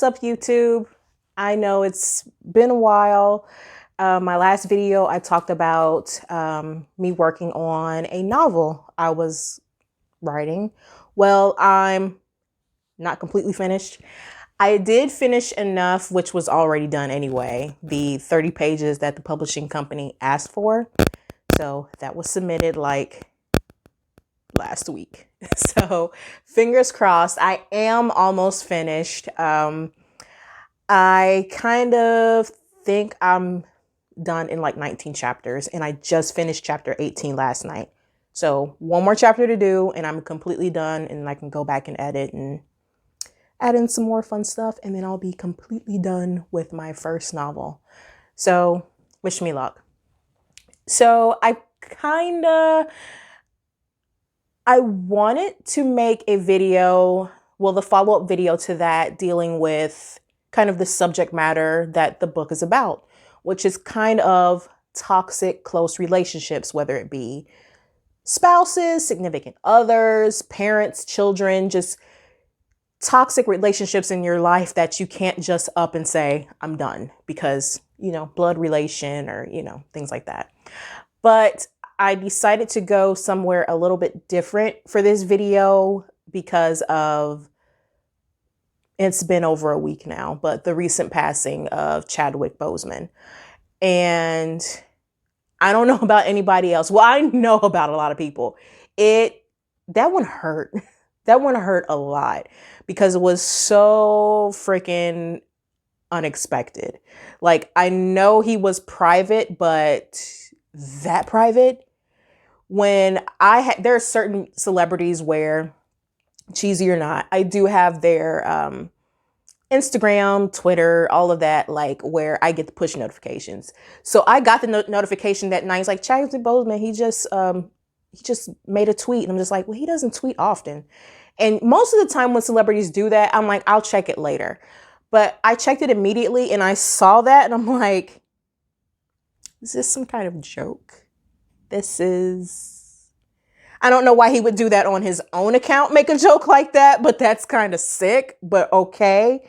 What's up, YouTube? I know it's been a while. My last video, I talked about me working on a novel I was writing. Well, I'm not completely finished. I did finish enough, which was already done anyway, the 30 pages that the publishing company asked for. So that was submitted like last week. So fingers crossed, I am almost finished. I kind of think I'm done in like 19 chapters, and I just finished chapter 18 last night. So one more chapter to do and I'm completely done, and I can go back and edit and add in some more fun stuff, and then I'll be completely done with my first novel. So wish me luck. So I wanted to make a video, well, the follow-up video to that, dealing with kind of the subject matter that the book is about, which is kind of toxic close relationships, whether it be spouses, significant others, parents, children, just toxic relationships in your life that you can't just up and say, I'm done, because, blood relation or, things like that. But I decided to go somewhere a little bit different for this video because of, it's been over a week now, but the recent passing of Chadwick Boseman. And I don't know about anybody else. Well, I know about a lot of people. That one hurt. That one hurt a lot because it was so freaking unexpected. Like, I know he was private, but that private, there are certain celebrities where, cheesy or not, I do have their Instagram, Twitter, all of that, like where I get the push notifications. So I got the notification that night. It's like, Chadwick Boseman, he just made a tweet. And I'm just like, well, he doesn't tweet often. And most of the time when celebrities do that, I'm like, I'll check it later. But I checked it immediately and I saw that and I'm like, is this some kind of joke? I don't know why he would do that on his own account, make a joke like that, but that's kind of sick, but okay.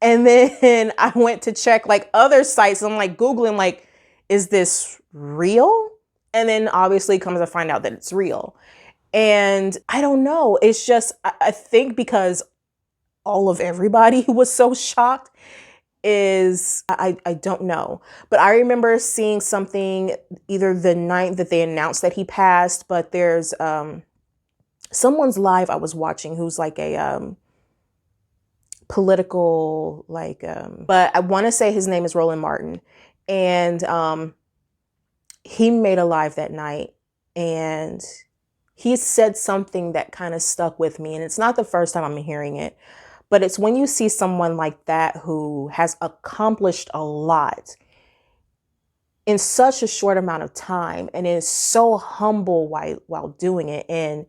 And then I went to check like other sites. I'm like Googling, like, is this real? And then obviously comes to find out that it's real. And I don't know. It's just, I think because all of everybody was so shocked I don't know. But I remember seeing something either the night that they announced that he passed, but there's someone's live I was watching who's like a political, but I want to say his name is Roland Martin. And he made a live that night and he said something that kind of stuck with me. And it's not the first time I'm hearing it. But it's when you see someone like that who has accomplished a lot in such a short amount of time and is so humble while doing it. And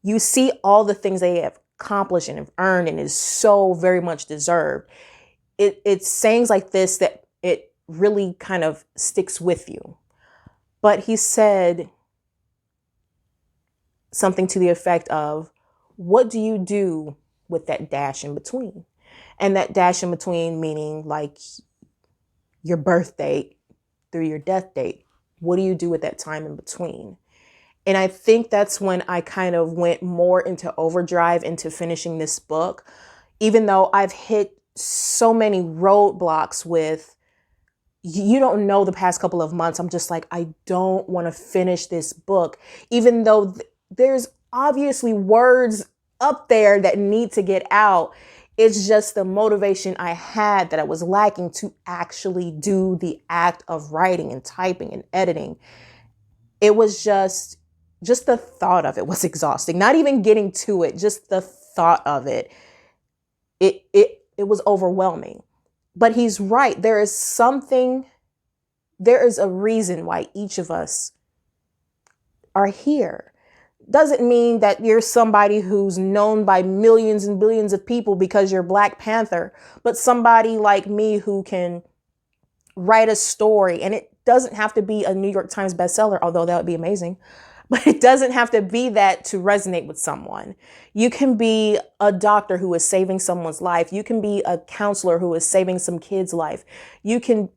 you see all the things they have accomplished and have earned and is so very much deserved. It's sayings like this that it really kind of sticks with you. But he said something to the effect of, what do you do with that dash in between? And that dash in between meaning like your birth date through your death date. What do you do with that time in between? And I think that's when I kind of went more into overdrive into finishing this book, even though I've hit so many roadblocks with, you don't know, the past couple of months. I'm just like, I don't want to finish this book, even though there's obviously words up there that need to get out. It's just the motivation I had that I was lacking to actually do the act of writing and typing and editing. It was just the thought of it was exhausting. Not even getting to it, just the thought of it. It was overwhelming. But he's right. There is a reason why each of us are here. Doesn't mean that you're somebody who's known by millions and billions of people because you're Black Panther, but somebody like me who can write a story, and it doesn't have to be a New York Times bestseller, although that would be amazing. But it doesn't have to be that to resonate with someone. You can be a doctor who is saving someone's life. You can be a counselor who is saving some kid's life. You can,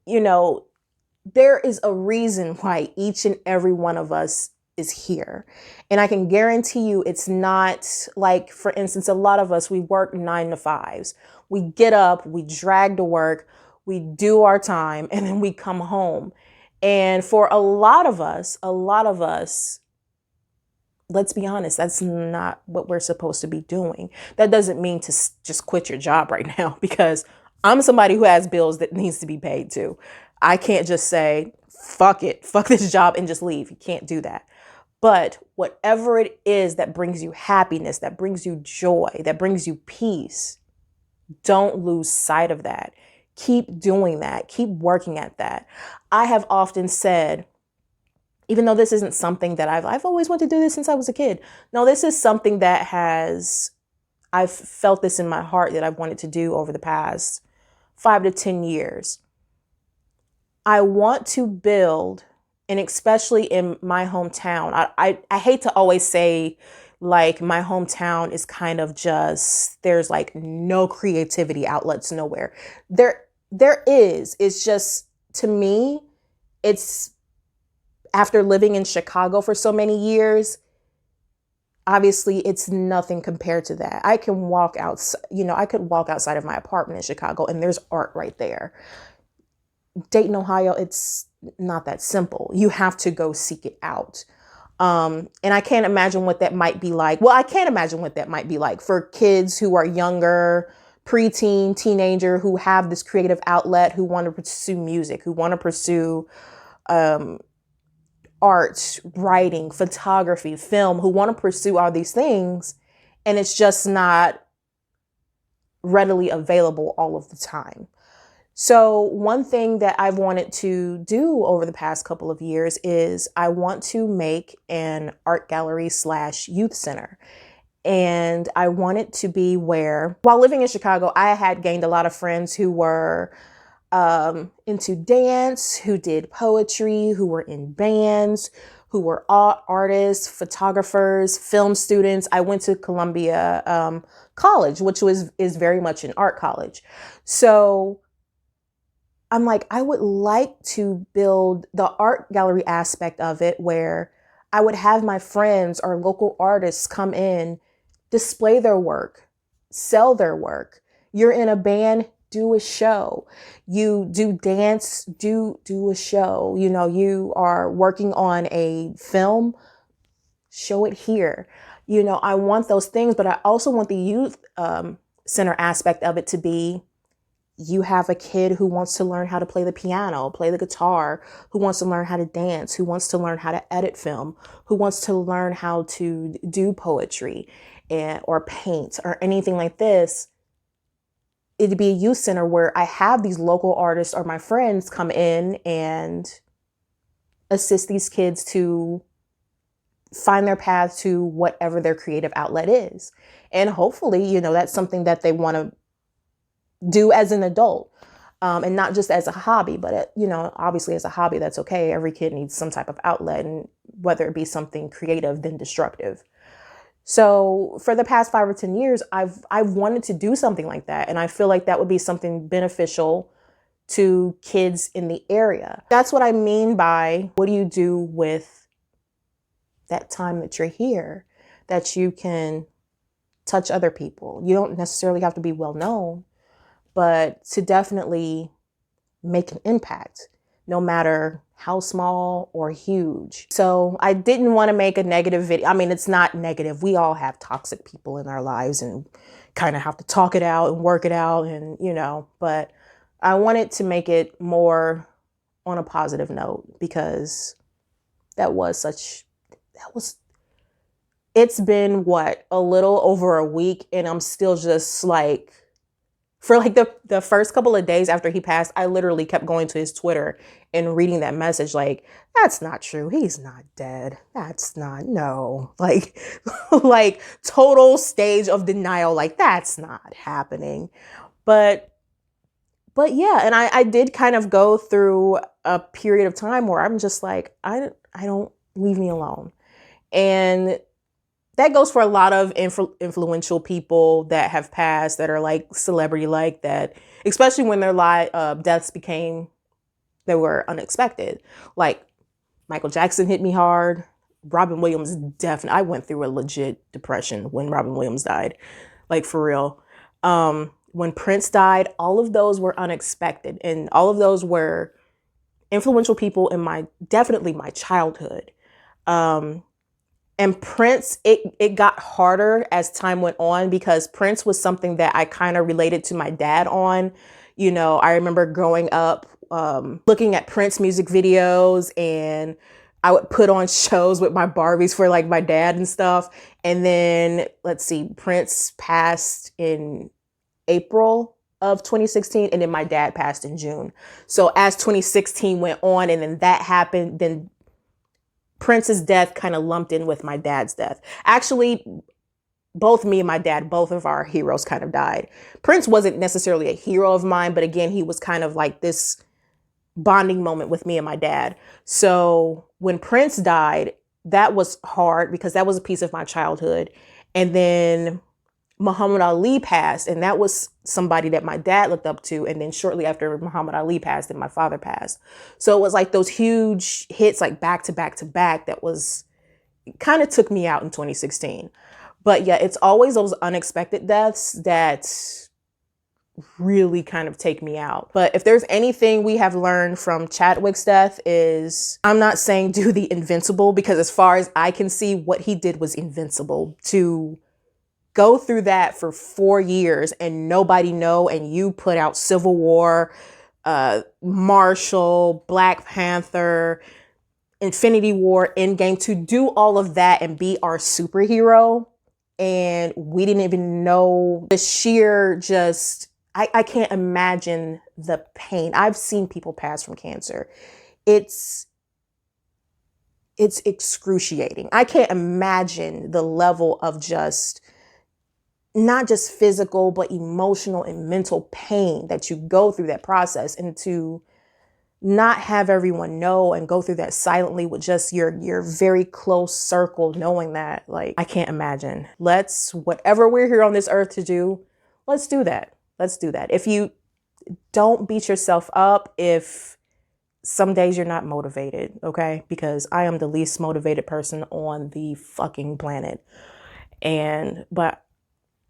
there is a reason why each and every one of us is here. And I can guarantee you it's not like, for instance, a lot of us, we work 9 to 5s. We get up, we drag to work, we do our time, and then we come home. And for a lot of us, let's be honest, that's not what we're supposed to be doing. That doesn't mean to just quit your job right now, because I'm somebody who has bills that needs to be paid too. I can't just say, fuck it, fuck this job and just leave. You can't do that. But whatever it is that brings you happiness, that brings you joy, that brings you peace, don't lose sight of that. Keep doing that. Keep working at that. I have often said, even though this isn't something that I've always wanted to do this since I was a kid. No, this is something that I've felt this in my heart that I've wanted to do over the past 5 to 10 years. I want to build, and especially in my hometown, I hate to always say like my hometown is kind of just, there's like no creativity outlets nowhere. There is. It's just, to me, it's, after living in Chicago for so many years, obviously it's nothing compared to that. I can walk out, I could walk outside of my apartment in Chicago and there's art right there. Dayton, Ohio, it's not that simple. You have to go seek it out. And I can't imagine what that might be like. Well, I can't imagine what that might be like for kids who are younger, preteen, teenager, who have this creative outlet, who want to pursue music, who want to pursue art, writing, photography, film, who want to pursue all these things. And it's just not readily available all of the time. So one thing that I've wanted to do over the past couple of years is I want to make an art gallery / youth center. And I want it to be where, while living in Chicago, I had gained a lot of friends who were into dance, who did poetry, who were in bands, who were artists, photographers, film students. I went to Columbia College, which is very much an art college. So I'm like, I would like to build the art gallery aspect of it where I would have my friends or local artists come in, display their work, sell their work. You're in a band, do a show. You do dance, do a show. You are working on a film, show it here. I want those things, but I also want the youth center aspect of it to be, you have a kid who wants to learn how to play the piano, play the guitar, who wants to learn how to dance, who wants to learn how to edit film, who wants to learn how to do poetry or paint or anything like this. It'd be a youth center where I have these local artists or my friends come in and assist these kids to find their path to whatever their creative outlet is. And hopefully, that's something that they want to do as an adult, and not just as a hobby, but, obviously as a hobby, that's okay. Every kid needs some type of outlet, and whether it be something creative than destructive. So for the past 5 or 10 years, I've wanted to do something like that. And I feel like that would be something beneficial to kids in the area. That's what I mean by, what do you do with that time that you're here, that you can touch other people? You don't necessarily have to be well known, but to definitely make an impact, no matter how small or huge. So I didn't want to make a negative video. I mean, it's not negative. We all have toxic people in our lives and kind of have to talk it out and work it out, and, but I wanted to make it more on a positive note, because it's been a little over a week, and I'm still just like, for like the first couple of days after he passed, I literally kept going to his Twitter and reading that message like, that's not true. He's not dead. That's not, no. Like, like total stage of denial. Like, that's not happening. But yeah, and I did kind of go through a period of time where I'm just like, I don't, leave me alone. And that goes for a lot of influential people that have passed, that are like celebrity like that, especially when their deaths they were unexpected. Like Michael Jackson hit me hard. Robin Williams, definitely. I went through a legit depression when Robin Williams died, like for real. When Prince died, all of those were unexpected, and all of those were influential people in definitely my childhood. And Prince, it got harder as time went on, because Prince was something that I kind of related to my dad on. You know, I remember growing up, looking at Prince music videos, and I would put on shows with my Barbies for like my dad and stuff. And then let's see, Prince passed in April of 2016, and then my dad passed in June. So as 2016 went on and then that happened, then Prince's death kind of lumped in with my dad's death. Actually, both me and my dad, both of our heroes kind of died. Prince wasn't necessarily a hero of mine, but again, he was kind of like this bonding moment with me and my dad. So when Prince died, that was hard because that was a piece of my childhood. And then Muhammad Ali passed, and that was somebody that my dad looked up to. And then shortly after Muhammad Ali passed, and my father passed. So it was like those huge hits, like back to back to back, that was kind of took me out in 2016. But yeah, it's always those unexpected deaths that really kind of take me out. But if there's anything we have learned from Chadwick's death, is I'm not saying do the invincible, because as far as I can see, what he did was invincible. To go through that for 4 years and nobody know, and you put out Civil War, Marshall, Black Panther, Infinity War, Endgame, to do all of that and be our superhero, and we didn't even know the sheer just, I can't imagine the pain. I've seen people pass from cancer. It's excruciating. I can't imagine the level of just, not just physical, but emotional and mental pain that you go through that process, and to not have everyone know and go through that silently with just your very close circle, knowing that, like, I can't imagine. Whatever we're here on this earth to do, let's do that. Let's do that. If you don't beat yourself up, if some days you're not motivated, okay? Because I am the least motivated person on the fucking planet. But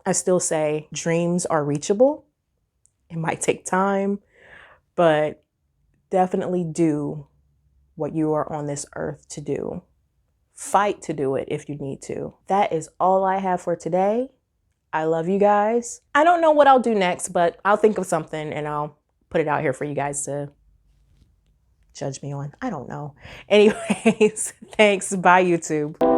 I still say dreams are reachable. It might take time, but definitely do what you are on this earth to do. Fight to do it if you need to. That is all I have for today. I love you guys. I don't know what I'll do next, but I'll think of something and I'll put it out here for you guys to judge me on. I don't know. Anyways, thanks. Bye, YouTube.